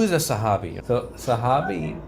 is a Sahabi? So Sahabi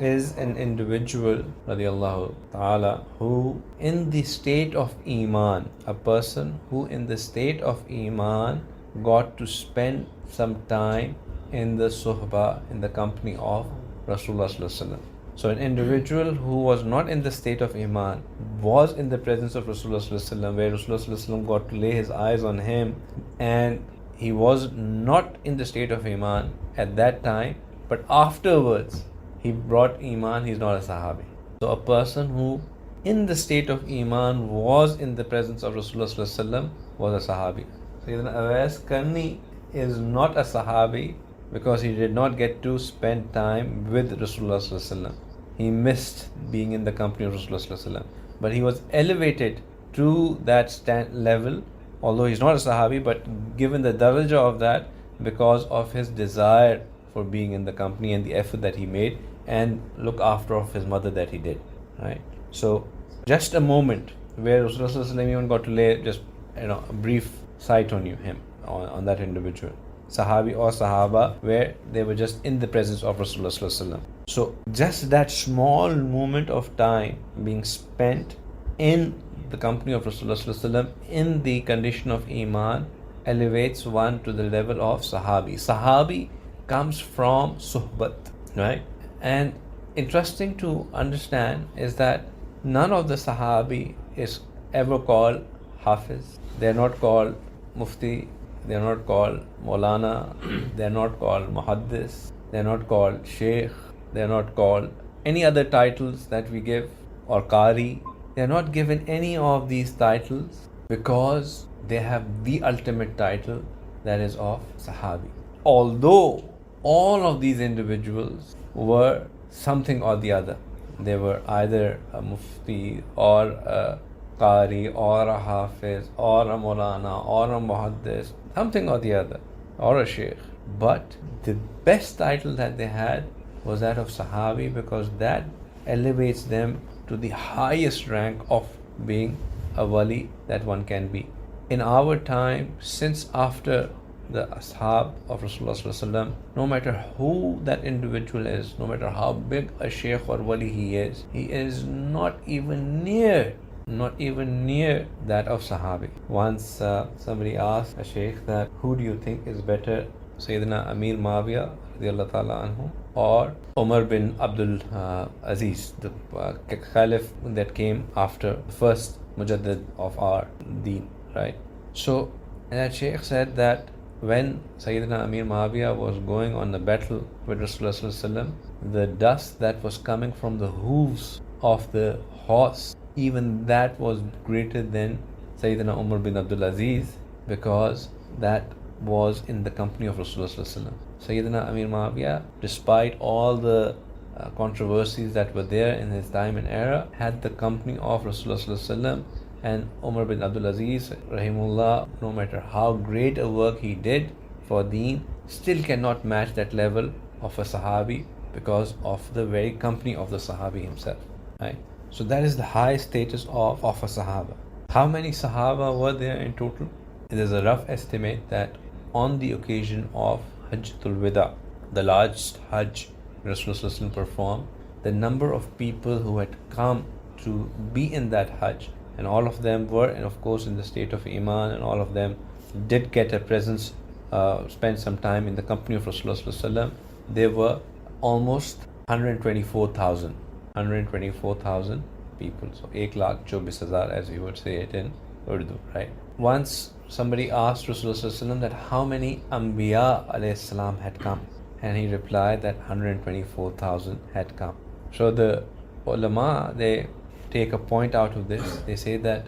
is an individual radiallahu ta'ala who in the state of Iman, a person who in the state of Iman got to spend some time in the suhbah, in the company of Rasulullah sallallahu alaihi wasallam. So an individual who was not in the state of Iman was in the presence of Rasulullah sallallahu alaihi wasallam, where Rasulullah sallallahu alaihi wasallam got to lay his eyes on him, and he was not in the state of Iman at that time, but afterwards he brought Iman, he's not a Sahabi. So a person who in the state of Iman was in the presence of Rasulullah sallallahu alaihi wasallam was a Sahabi. Sayyidina Awais Karni is not a Sahabi because he did not get to spend time with Rasulullah sallallahu alaihi wasallam. He missed being in the company of Rasulullah sallallahu alaihi wasallam. But he was elevated to that level, although he's not a Sahabi, but given the daraja of that because of his desire for being in the company and the effort that he made and look after of his mother that he did, right? So just a moment where Rasulullah sallallahu alaihi wasallam even got to lay just a brief sight on him, on that individual, Sahabi or Sahaba, where they were just in the presence of Rasulullah sallallahu alaihi wasallam. So just that small moment of time being spent in the company of Rasulullah sallallahu alaihi wasallam in the condition of Iman elevates one to the level of Sahabi. Sahabi comes from suhbat, right? And interesting to understand is that none of the Sahabi is ever called Hafiz. They're not called Mufti. They're not called Maulana. They're not called Muhaddis. They're not called Shaykh. They're not called any other titles that we give, or Qari. They're not given any of these titles because they have the ultimate title, that is of Sahabi. Although all of these individuals were something or the other. They were either a Mufti or a Qari or a Hafiz or a Maulana or a Muhaddis, something or the other, or a Shaykh. But the best title that they had was that of Sahabi, because that elevates them to the highest rank of being a wali that one can be. In our time, since after the ashab of Rasulullah sallallahu alaihi wasallam, no matter who that individual is, no matter how big a shaykh or wali he is not even near that of Sahabi. Once somebody asked a shaykh that, who do you think is better, Sayyidina Amir Muawiyah radiallahu ta'ala anhu or Umar bin Abdul Aziz, the caliph that came after the first Mujaddid of our deen, right? So that shaykh said that when Sayyidina Amir Muawiyah was going on the battle with Rasulullah sallallahu alaihi wasallam, the dust that was coming from the hooves of the horse, even that was greater than Sayyidina Umar bin Abdul Aziz, because that was in the company of Rasulullah sallallahu alaihi wasallam. Sayyidina Amir Muawiyah, despite all the controversies that were there in his time and era, had the company of Rasulullah sallallahu alaihi wasallam. And Umar bin Abdul Aziz, rahimullah, no matter how great a work he did for deen, still cannot match that level of a Sahabi because of the very company of the Sahabi himself, right? So that is the high status of a Sahaba. How many Sahaba were there in total? There's a rough estimate that on the occasion of Hajjatul Wida, the largest Hajj Rasulullah performed, the number of people who had come to be in that Hajj, and all of them were, and of course in the state of Iman, and all of them did get a presence, spend some time in the company of Rasulullah. They were almost 124,000 people. So 1,24,000 as we would say it in Urdu, right? Once somebody asked Rasulullah that how many Anbiya alayhi salam had come, and he replied that 124,000 had come. So the ulama, they take a point out of this. They say that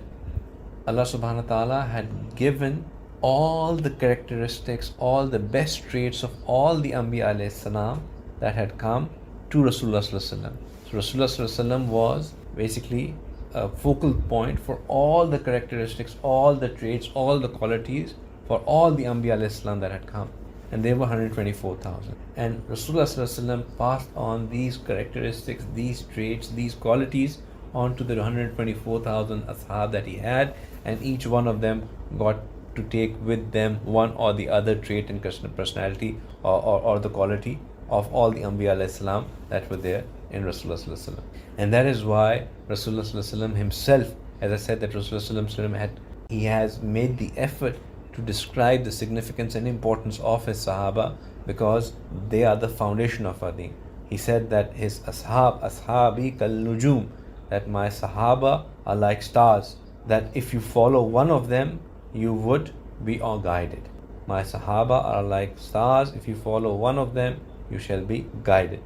Allah subhanahu wa ta'ala had given all the characteristics, all the best traits of all the Anbiya alayhi salam that had come to Rasulullah sallallahu alaihi wasallam. So Rasulullah sallallahu alaihi wasallam was basically a focal point for all the characteristics, all the traits, all the qualities for all the Anbiya alayhi salam that had come. And they were 124,000. And Rasulullah sallallahu alaihi wasallam passed on these characteristics, these traits, these qualities onto the 124,000 ashab that he had, and each one of them got to take with them one or the other trait and personality or the quality of all the Anbiya alayhi salam that were there in Rasulullah sallallahu alaihi wasallam. And that is why Rasulullah sallallahu alaihi wasallam himself, as I said, that Rasulullah sallallahu alaihi wasallam he has made the effort to describe the significance and importance of his Sahaba, because they are the foundation of our deen. He said that his ashabi kal nujum, that my Sahaba are like stars, that if you follow one of them, you would be all guided. My Sahaba are like stars, if you follow one of them, you shall be guided.